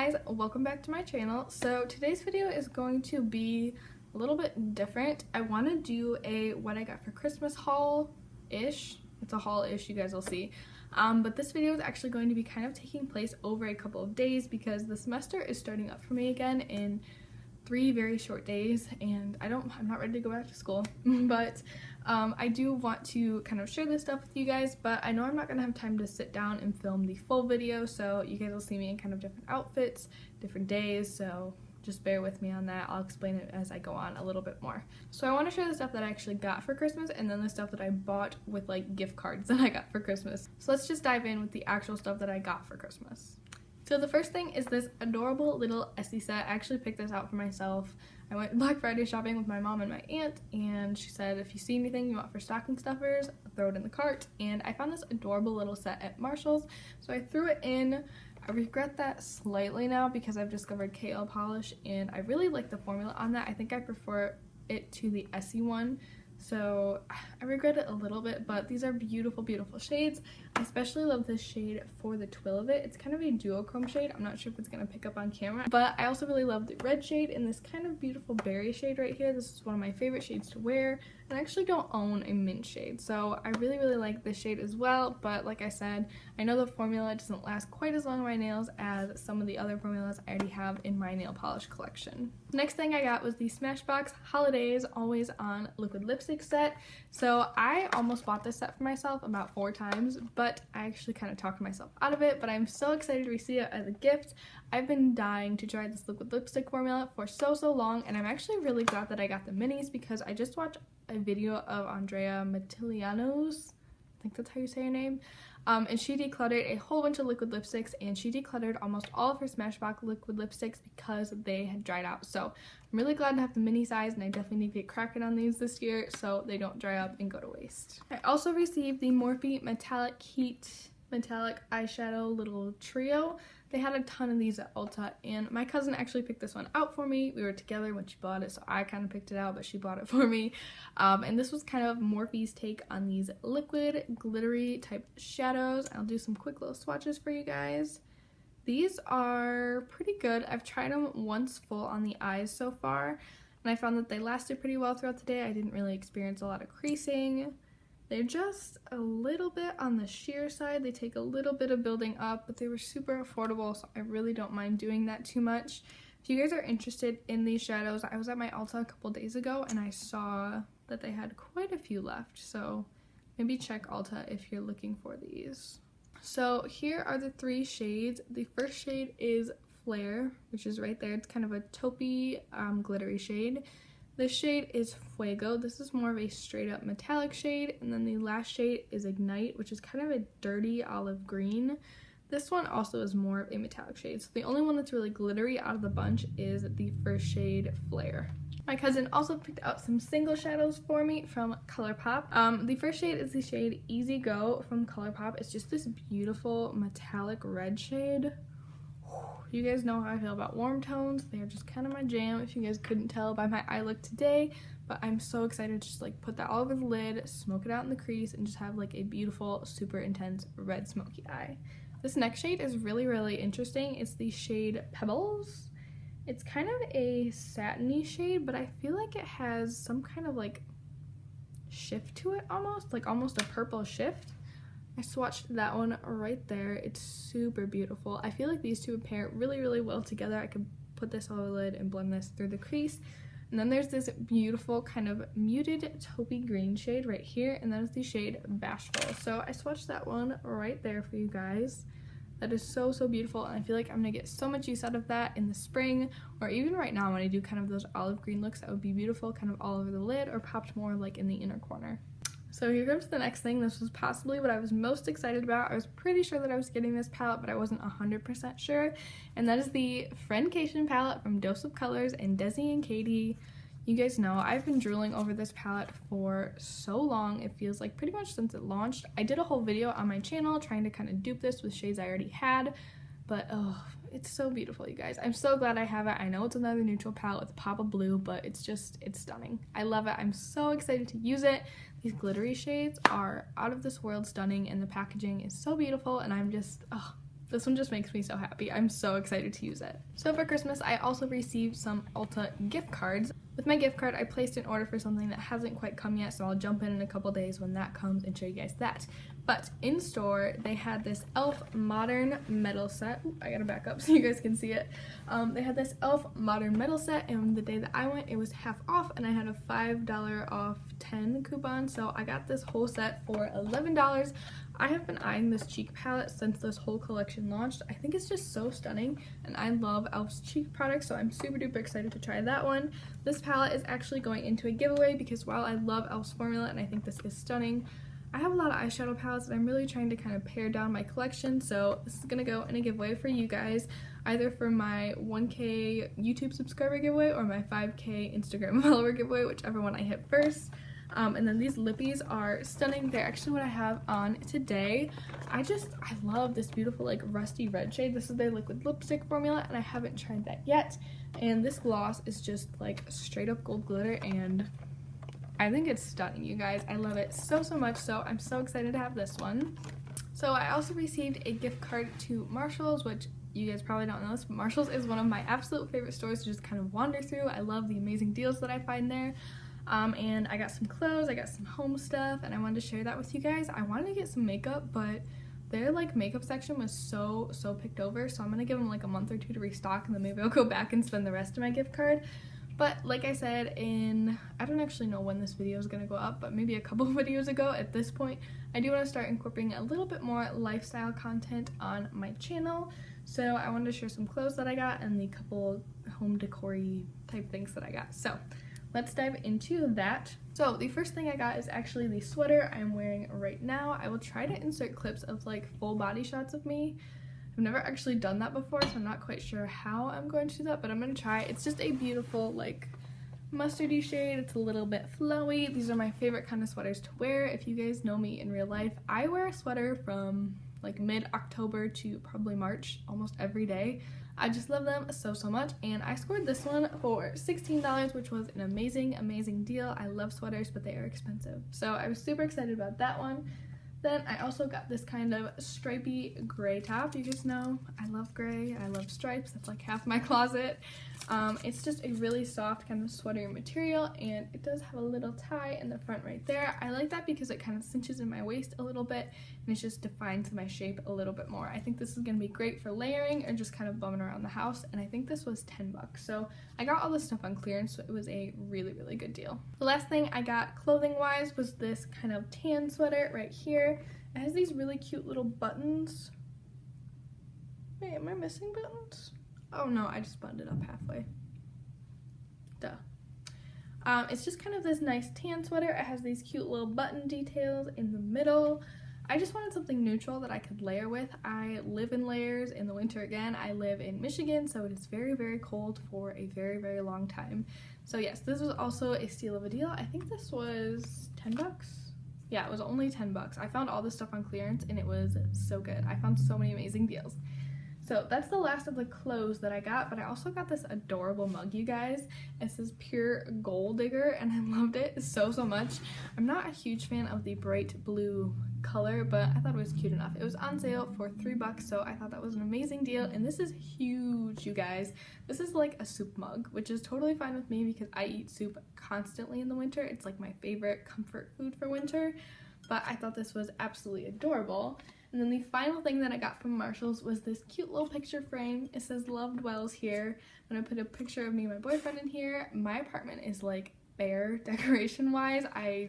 guys, welcome back to my channel. So today's video is going to be a little bit different. I want to do a what I got for Christmas haul-ish. It's a haul-ish, you guys will see. But this video is actually going to be kind of taking place over a couple of days because the semester is starting up for me again in 3 very short days, and I'm not ready to go back to school. But I do want to kind of share this stuff with you guys, but I know I'm not gonna have time to sit down and film the full video, so you guys will see me in kind of different outfits, different days, so just bear with me on that. I'll explain it as I go on a little bit more. So I want to share the stuff that I actually got for Christmas and then the stuff that I bought with like gift cards that I got for Christmas. So let's just dive in with the actual stuff that I got for Christmas. So the first thing is this adorable little Essie set. I actually picked this out for myself. I went Black Friday shopping with my mom and my aunt, and she said if you see anything you want for stocking stuffers, throw it in the cart. And I found this adorable little set at Marshall's, so I threw it in. I regret that slightly now because I've discovered KL polish and I really like the formula on that. I think I prefer it to the Essie one, so I regret it a little bit, but these are beautiful, beautiful shades. I especially love this shade for the twill of it. It's kind of a duochrome shade. I'm not sure if it's going to pick up on camera, but I also really love the red shade and this kind of beautiful berry shade right here. This is one of my favorite shades to wear, and I actually don't own a mint shade, so I really, really like this shade as well. But like I said, I know the formula doesn't last quite as long on my nails as some of the other formulas I already have in my nail polish collection. The next thing I got was the Smashbox Holidays Always On Liquid Lipstick set. So I almost bought this set for myself about 4 times, but I actually kind of talked myself out of it. But I'm so excited to receive it as a gift. I've been dying to try this liquid lipstick formula for so long, and I'm actually really glad that I got the minis because I just watched a video of Andrea Matiliano's, I think that's how you say her name, and she decluttered a whole bunch of liquid lipsticks, and she decluttered almost all of her Smashbox liquid lipsticks because they had dried out. So I'm really glad to have the mini size, and I definitely need to get cracking on these this year so they don't dry up and go to waste. I also received the Morphe Metallic Heat Metallic Eyeshadow Little Trio. They had a ton of these at Ulta, and my cousin actually picked this one out for me. We were together when she bought it, so I kind of picked it out, but she bought it for me. And this was kind of Morphe's take on these liquid, glittery type shadows. I'll do some quick little swatches for you guys. These are pretty good. I've tried them once full on the eyes so far, and I found that they lasted pretty well throughout the day. I didn't really experience a lot of creasing. They're just a little bit on the sheer side. They take a little bit of building up, but they were super affordable, so I really don't mind doing that too much. If you guys are interested in these shadows, I was at my Ulta a couple days ago and I saw that they had quite a few left, so maybe check Ulta if you're looking for these. So here are the 3 shades. The first shade is Flare, which is right there. It's kind of a taupey, glittery shade. This shade is Fuego. This is more of a straight up metallic shade. And then the last shade is Ignite, which is kind of a dirty olive green. This one also is more of a metallic shade. So the only one that's really glittery out of the bunch is the first shade, Flare. My cousin also picked out some single shadows for me from ColourPop. The first shade is the shade Easy Go from ColourPop. It's just this beautiful metallic red shade. You guys know how I feel about warm tones. They are just kind of my jam, if you guys couldn't tell by my eye look today. But I'm so excited to just like put that all over the lid, smoke it out in the crease, and just have like a beautiful, super intense red smoky eye. This next shade is really, really interesting. It's the shade Pebbles. It's kind of a satiny shade, but I feel like it has some kind of like shift to it almost, like almost a purple shift. I swatched that one right there. It's super beautiful. I feel like these two would pair really, really well together. I could put this on the lid and blend this through the crease. And then there's this beautiful kind of muted taupey green shade right here, and that is the shade Bashful. So I swatched that one right there for you guys. That is so, so beautiful, and I feel like I'm gonna get so much use out of that in the spring, or even right now when I do kind of those olive green looks. That would be beautiful kind of all over the lid or popped more like in the inner corner. So here comes the next thing. This was possibly what I was most excited about. I was pretty sure that I was getting this palette, but I wasn't 100% sure. And that is the Friendcation palette from Dose of Colors and Desi and Katie. You guys know I've been drooling over this palette for so long. It feels like pretty much since it launched. I did a whole video on my channel trying to kind of dupe this with shades I already had, but oh, it's so beautiful, you guys. I'm so glad I have it. I know it's another neutral palette with a pop of blue, but it's stunning. I love it. I'm so excited to use it. These glittery shades are out of this world stunning, and the packaging is so beautiful, and I'm just, oh, This one just makes me so happy. I'm so excited to use it. So for Christmas, I also received some Ulta gift cards. With my gift card, I placed an order for something that hasn't quite come yet, so I'll jump in a couple days when that comes and show you guys that. But in store, they had this e.l.f. Modern Metal set. Ooh, I gotta back up so you guys can see it. They had this e.l.f. Modern Metal set, and the day that I went, it was half off, and I had a $5 off 10 coupon, so I got this whole set for $11. I have been eyeing this cheek palette since this whole collection launched. I think it's just so stunning, and I love e.l.f.'s cheek products, so I'm super duper excited to try that one. This palette is actually going into a giveaway because while I love e.l.f.'s formula and I think this is stunning, I have a lot of eyeshadow palettes and I'm really trying to kind of pare down my collection, so this is going to go in a giveaway for you guys, either for my 1K YouTube subscriber giveaway or my 5K Instagram follower giveaway, whichever one I hit first. And then these lippies are stunning. They're actually what I have on today. I love this beautiful like rusty red shade. This is their liquid lipstick formula and I haven't tried that yet. And this gloss is just like straight up gold glitter and I think it's stunning, you guys. I love it so much, so I'm so excited to have this one. So I also received a gift card to Marshall's, which you guys probably don't know this, but Marshall's is one of my absolute favorite stores to just kind of wander through. I love the amazing deals that I find there. And I got some clothes, I got some home stuff, and I wanted to share that with you guys. I wanted to get some makeup, but their like makeup section was so picked over, so I'm gonna give them like a month or two to restock, and then maybe I'll go back and spend the rest of my gift card. But like I said, I don't actually know when this video is gonna go up, but maybe a couple videos ago at this point, I do want to start incorporating a little bit more lifestyle content on my channel. So I wanted to share some clothes that I got and the couple home decor-y type things that I got. So let's dive into that. So the first thing I got is actually the sweater I'm wearing right now. I will try to insert clips of like full body shots of me. I've never actually done that before, so I'm not quite sure how I'm going to do that, but I'm going to try. It's just a beautiful like mustardy shade. It's a little bit flowy. These are my favorite kind of sweaters to wear. If you guys know me in real life, I wear a sweater from like mid-October to probably March almost every day. I just love them so much, and I scored this one for $16, which was an amazing deal. I love sweaters, but they are expensive, so I was super excited about that one. Then I also got this kind of stripy gray top. You guys know I love gray, I love stripes, that's like half my closet. It's just a really soft kind of sweater material, and it does have a little tie in the front right there. I like that because it kind of cinches in my waist a little bit, and it just defines my shape a little bit more. I think this is going to be great for layering or just kind of bumming around the house, and I think this was $10. So I got all this stuff on clearance, so it was a really good deal. The last thing I got clothing wise was this kind of tan sweater right here. It has these really cute little buttons. Wait, am I missing buttons? Oh no, I just buttoned it up halfway. Duh. It's just kind of this nice tan sweater. It has these cute little button details in the middle. I just wanted something neutral that I could layer with. I live in layers in the winter again. I live in Michigan, so it is very cold for a very long time. So yes, this was also a steal of a deal. I think this was $10. Yeah, it was only $10. I found all this stuff on clearance and it was so good. I found so many amazing deals. So that's the last of the clothes that I got, but I also got this adorable mug, you guys. It says Pure Gold Digger, and I loved it so much. I'm not a huge fan of the bright blue color, but I thought it was cute enough. It was on sale for $3, so I thought that was an amazing deal, and this is huge, you guys. This is like a soup mug, which is totally fine with me because I eat soup constantly in the winter. It's like my favorite comfort food for winter, but I thought this was absolutely adorable. And then the final thing that I got from Marshall's was this cute little picture frame. It says Loved Wells here. I'm gonna put a picture of me and my boyfriend in here. My apartment is like bare decoration wise. I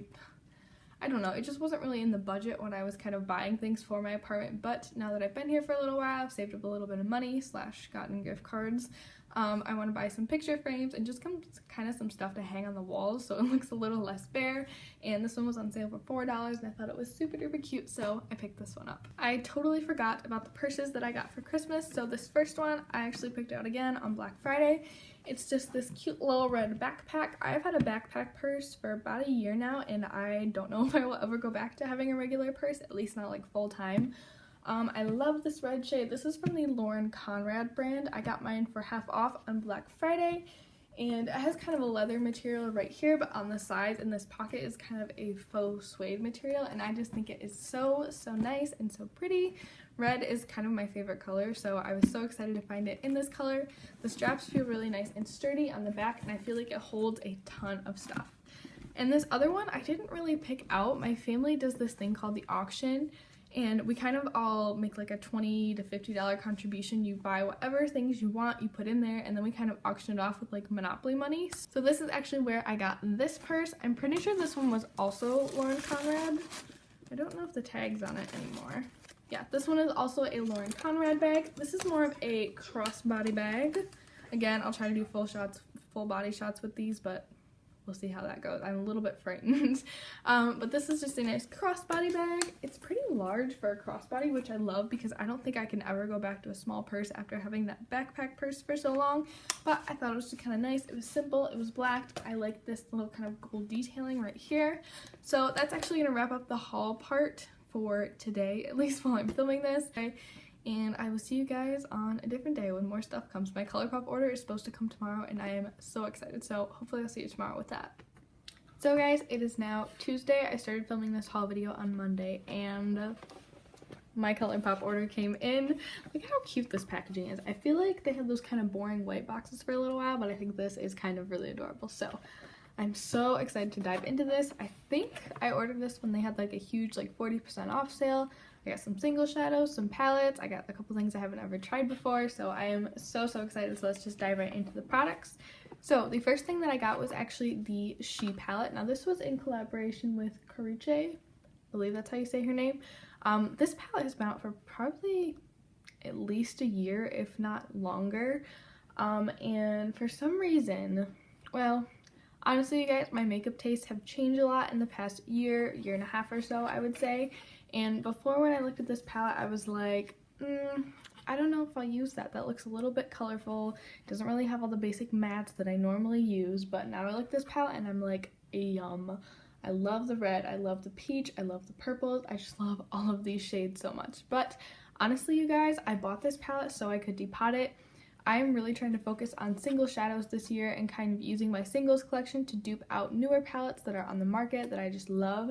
don't know, it just wasn't really in the budget when I was kind of buying things for my apartment, but now that I've been here for a little while, I've saved up a little bit of money / gotten gift cards. I want to buy some picture frames and just kind of some stuff to hang on the walls so it looks a little less bare, and this one was on sale for $4 and I thought it was super duper cute, so I picked this one up. I totally forgot about the purses that I got for Christmas, so this first one I actually picked out again on Black Friday. It's just this cute little red backpack. I've had a backpack purse for about a year now, and I don't know if I will ever go back to having a regular purse, at least not like full time. I love this red shade. This is from the Lauren Conrad brand. I got mine for half off on Black Friday, and it has kind of a leather material right here, but on the sides and this pocket is kind of a faux suede material, and I just think it is so nice and so pretty. Red is kind of my favorite color, so I was so excited to find it in this color. The straps feel really nice and sturdy on the back, and I feel like it holds a ton of stuff. And this other one I didn't really pick out. My family does this thing called the auction, and we kind of all make like a $20 to $50 contribution. You buy whatever things you want, you put in there, and then we kind of auction it off with like Monopoly money. So this is actually where I got this purse. I'm pretty sure this one was also Lauren Conrad. I don't know if the tag's on it anymore. Yeah, this one is also a Lauren Conrad bag. This is more of a crossbody bag. Again, I'll try to do full body shots with these, but we'll see how that goes. I'm a little bit frightened. But this is just a nice crossbody bag. It's pretty large for a crossbody, which I love because I don't think I can ever go back to a small purse after having that backpack purse for so long. But I thought it was just kind of nice. It was simple. It was black. I like this little kind of gold detailing right here. So that's actually going to wrap up the haul part for today, at least while I'm filming this. And I will see you guys on a different day when more stuff comes. My ColourPop order is supposed to come tomorrow, and I am so excited. So hopefully I'll see you tomorrow with that. So guys, it is now Tuesday. I started filming this haul video on Monday, and my ColourPop order came in. Look at how cute this packaging is. I feel like they had those kind of boring white boxes for a little while, but I think this is kind of really adorable. So I'm so excited to dive into this. I think I ordered this when they had like a huge like 40% off sale. I got some single shadows, some palettes. I got a couple things I haven't ever tried before, so I am so excited. So let's just dive right into the products. So the first thing that I got was actually the She palette. Now this was in collaboration with Carice. I believe that's how you say her name. This palette has been out for probably at least a year, if not longer. And for some reason, well, honestly, you guys, my makeup tastes have changed a lot in the past year and a half or so, I would say. And before, when I looked at this palette, I was like, I don't know if I'll use that. That looks a little bit colorful. It doesn't really have all the basic mattes that I normally use. But now I look at this palette and I'm like, yum. I love the red. I love the peach. I love the purples. I just love all of these shades so much. But honestly, you guys, I bought this palette so I could depot it. I am really trying to focus on single shadows this year and kind of using my singles collection to dupe out newer palettes that are on the market that I just love.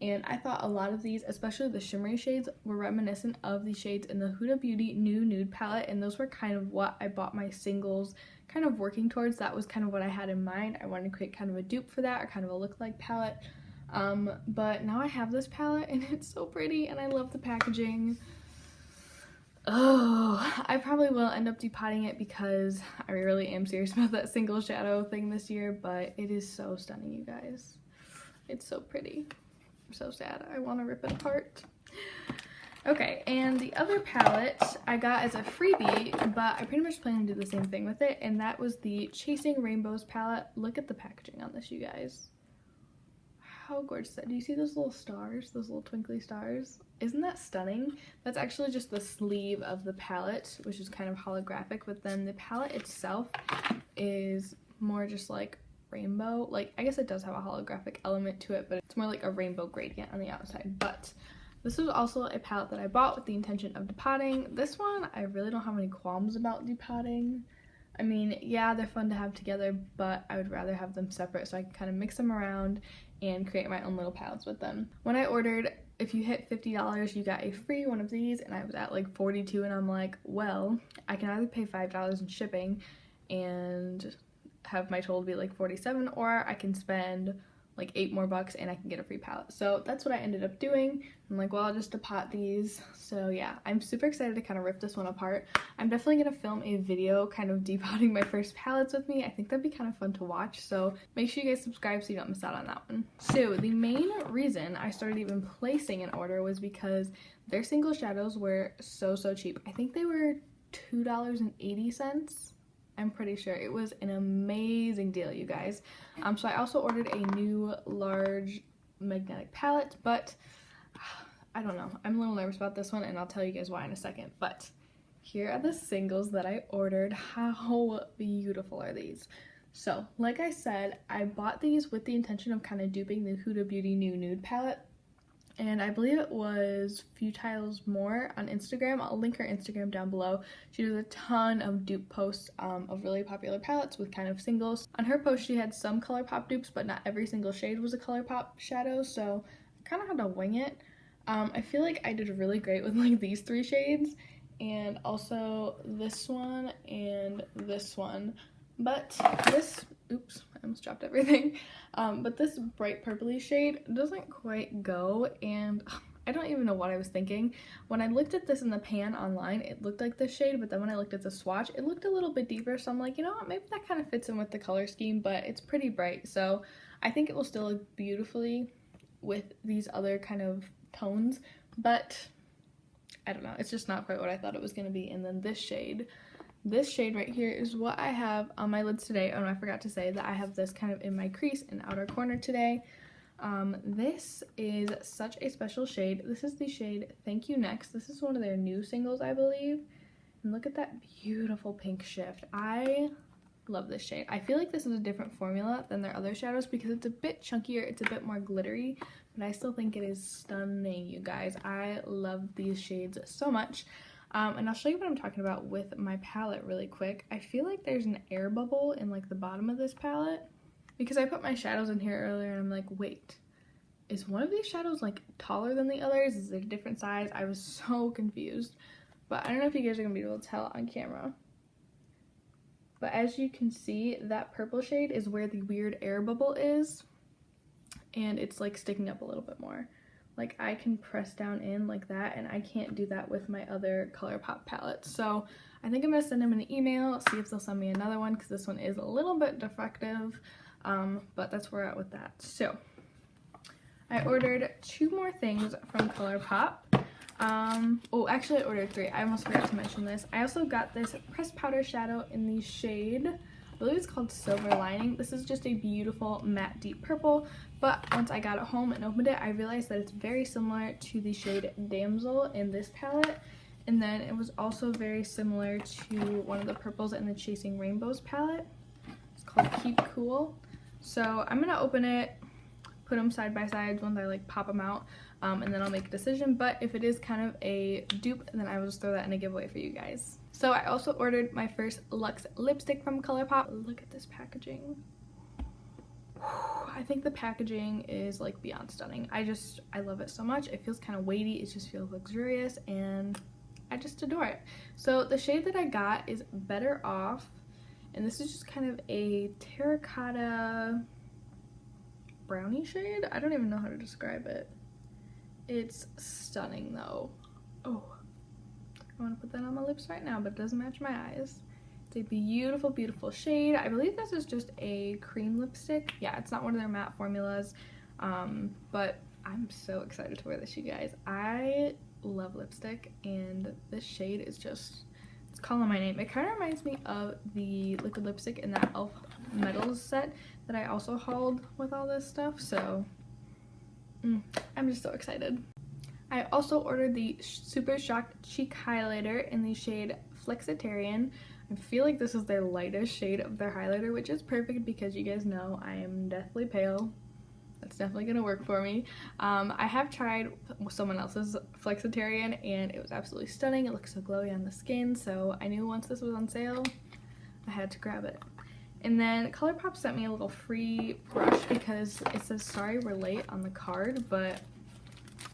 And I thought a lot of these, especially the shimmery shades, were reminiscent of the shades in the Huda Beauty New Nude palette, and those were kind of what I bought my singles kind of working towards. That was kind of what I had in mind. I wanted to create kind of a dupe for that, or kind of a look-like palette. But now I have this palette, and it's so pretty, and I love the packaging. Oh, I probably will end up depotting it because I really am serious about that single shadow thing this year, but it is so stunning, you guys. It's so pretty. I'm so sad. I want to rip it apart. Okay, and the other palette I got as a freebie, but I pretty much plan to do the same thing with it, and that was the Chasing Rainbows palette. Look at the packaging on this, you guys. How gorgeous is that? Do you see those little stars? Those little twinkly stars? Isn't that stunning? That's actually just the sleeve of the palette, which is kind of holographic, but then the palette itself is more just like rainbow. Like, I guess it does have a holographic element to it, but it's more like a rainbow gradient on the outside. But this was also a palette that I bought with the intention of depotting. This one, I really don't have any qualms about depotting. I mean, yeah, they're fun to have together, but I would rather have them separate so I can kind of mix them around and create my own little palettes with them. When I ordered, if you hit $50, you got a free one of these, and I was at like 42, and I'm like, well, I can either pay $5 in shipping and have my total be like 47, or I can spend like $8 more and I can get a free palette. So that's what I ended up doing. I'm like, well, I'll just depot these. So yeah, I'm super excited to kind of rip this one apart. I'm definitely gonna film a video kind of depotting my first palettes with me. I think that'd be kind of fun to watch, so make sure you guys subscribe so you don't miss out on that one. So the main reason I started even placing an order was because their single shadows were so cheap. I think they were $2.80. I'm pretty sure. It was an amazing deal, you guys. So I also ordered a new large magnetic palette, but I don't know. I'm a little nervous about this one, and I'll tell you guys why in a second. But here are the singles that I ordered. How beautiful are these? So, like I said, I bought these with the intention of kind of duping the Huda Beauty New Nude palette. and I believe it was Futiles More on Instagram. I'll link her Instagram down below. She does a ton of dupe posts of really popular palettes with kind of singles. On her post, she had some ColourPop dupes, but not every single shade was a ColourPop shadow, so I kind of had to wing it. I feel like I did really great with like these 3 shades, and also this one and this one. But this, oops, I almost dropped everything. But this bright purpley shade doesn't quite go, and I don't even know what I was thinking. When I looked at this in the pan online, it looked like this shade, but then when I looked at the swatch, it looked a little bit deeper, so I'm like, you know what, maybe that kind of fits in with the color scheme, but it's pretty bright, so I think it will still look beautifully with these other kind of tones, but I don't know, it's just not quite what I thought it was going to be. And then this shade right here is what I have on my lids today. Oh, and I forgot to say that I have this kind of in my crease and outer corner today. This is such a special shade. This is the shade Thank You Next. This is one of their new singles, I believe. And look at that beautiful pink shift. I love this shade. I feel like this is a different formula than their other shadows because it's a bit chunkier, it's a bit more glittery, but I still think it is stunning, you guys. I love these shades so much. And I'll show you what I'm talking about with my palette really quick. I feel like there's an air bubble in like the bottom of this palette because I put my shadows in here earlier and I'm like, wait, is one of these shadows like taller than the others? Is it a different size? I was so confused, but I don't know if you guys are gonna be able to tell on camera. But as you can see, that purple shade is where the weird air bubble is, and it's like sticking up a little bit more. Like I can press down in like that, and I can't do that with my other ColourPop palettes. So I think I'm gonna send them an email, see if they'll send me another one, because this one is a little bit defective, but that's where we're at with that. So I ordered 2 more things from ColourPop. Oh, actually I ordered 3. I almost forgot to mention this. I also got this pressed powder shadow in the shade, I believe it's called Silver Lining. This is just a beautiful matte deep purple, but once I got it home and opened it, I realized that it's very similar to the shade Damsel in this palette, and then it was also very similar to one of the purples in the Chasing Rainbows palette. It's called Keep Cool. So I'm gonna open it, put them side by side once I like pop them out, and then I'll make a decision. But if it is kind of a dupe, then I will just throw that in a giveaway for you guys. So I also ordered my first Luxe lipstick from ColourPop. Look at this packaging. I think the packaging is like beyond stunning. I love it so much. It feels kind of weighty, it just feels luxurious, and I just adore it. So the shade that I got is Better Off, and this is just kind of a terracotta brownie shade. I don't even know how to describe it. It's stunning though. Oh, I want to put that on my lips right now, but it doesn't match my eyes. It's a beautiful, beautiful shade. I believe this is just a cream lipstick. Yeah, it's not one of their matte formulas, but I'm so excited to wear this, you guys. I love lipstick, and this shade is just, it's calling my name. It kind of reminds me of the liquid lipstick in that e.l.f. Metals set that I also hauled with all this stuff, so I'm just so excited. I also ordered the Super Shock Cheek Highlighter in the shade Flexitarian. I feel like this is their lightest shade of their highlighter, which is perfect because you guys know I am deathly pale. That's definitely gonna work for me. I have tried someone else's Flexitarian and it was absolutely stunning. It looks so glowy on the skin, so I knew once this was on sale, I had to grab it. And then ColourPop sent me a little free brush because it says sorry we're late on the card, but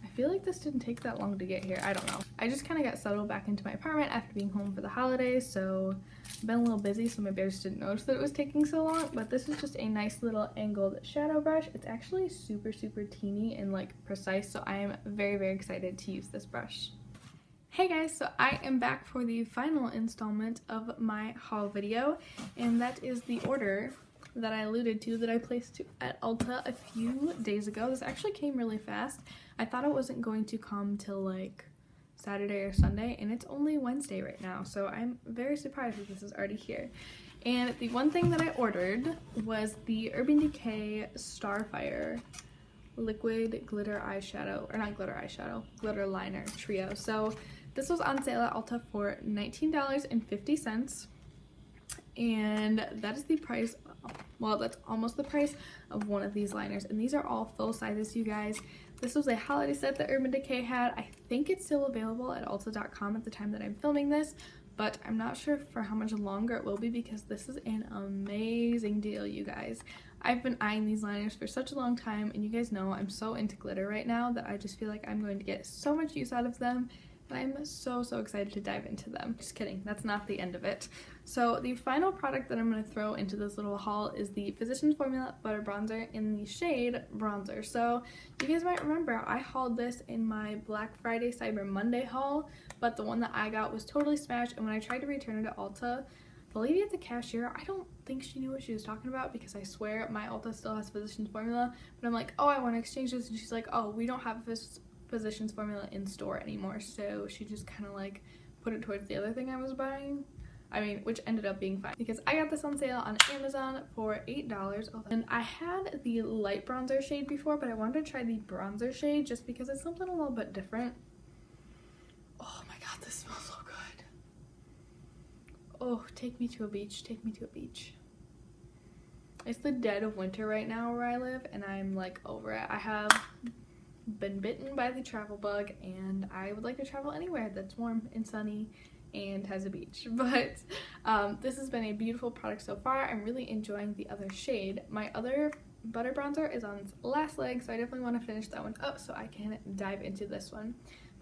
I feel like this didn't take that long to get here. I don't know. I just kind of got settled back into my apartment after being home for the holidays, so I've been a little busy, so maybe I just didn't notice that it was taking so long. But this is just a nice little angled shadow brush. It's actually super, super teeny and like precise, so I am very, very excited to use this brush. Hey guys, so I am back for the final installment of my haul video, and that is the order that I alluded to that I placed at Ulta a few days ago. This actually came really fast. I thought it wasn't going to come till like Saturday or Sunday, and it's only Wednesday right now, so I'm very surprised that this is already here. And the one thing that I ordered was the Urban Decay Starfire liquid glitter eyeshadow, or not glitter eyeshadow, glitter liner trio. So this was on sale at Ulta for $19.50, and that is the price, well, that's almost the price of one of these liners, and these are all full sizes, you guys. This was a holiday set that Urban Decay had. I think it's still available at Ulta.com at the time that I'm filming this, but I'm not sure for how much longer it will be because this is an amazing deal, you guys. I've been eyeing these liners for such a long time, and you guys know I'm so into glitter right now that I just feel like I'm going to get so much use out of them, and I'm so excited to dive into them. Just kidding, that's not the end of it. So the final product that I'm going to throw into this little haul is the Physicians Formula Butter Bronzer in the shade Bronzer. So you guys might remember I hauled this in my Black Friday Cyber Monday haul, but the one that I got was totally smashed, and when I tried to return it at Ulta, the lady at the cashier, I don't think she knew what she was talking about because I swear my Ulta still has Physicians Formula, but I'm like, oh, I want to exchange this, and she's like, oh, we don't have Physicians Formula in store anymore, so she just kind of like put it towards the other thing I was buying. I mean, which ended up being fine because I got this on sale on Amazon for $8. And I had the light bronzer shade before, but I wanted to try the bronzer shade just because it's something a little bit different. Oh my god, this smells so good. Oh, take me to a beach, take me to a beach. It's the dead of winter right now where I live, and I'm like over it. I have been bitten by the travel bug, and I would like to travel anywhere that's warm and sunny and has a beach. But this has been a beautiful product so far. I'm really enjoying the other shade. My other butter bronzer is on its last leg, so I definitely want to finish that one up so I can dive into this one.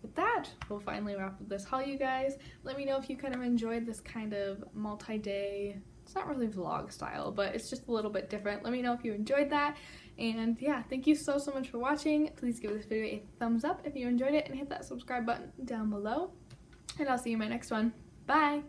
With that, we'll finally wrap up this haul, you guys. Let me know if you kind of enjoyed this kind of multi-day, it's not really vlog style, but it's just a little bit different. Let me know if you enjoyed that. And yeah, thank you so much for watching. Please give this video a thumbs up if you enjoyed it, and hit that subscribe button down below. And I'll see you in my next one. Bye!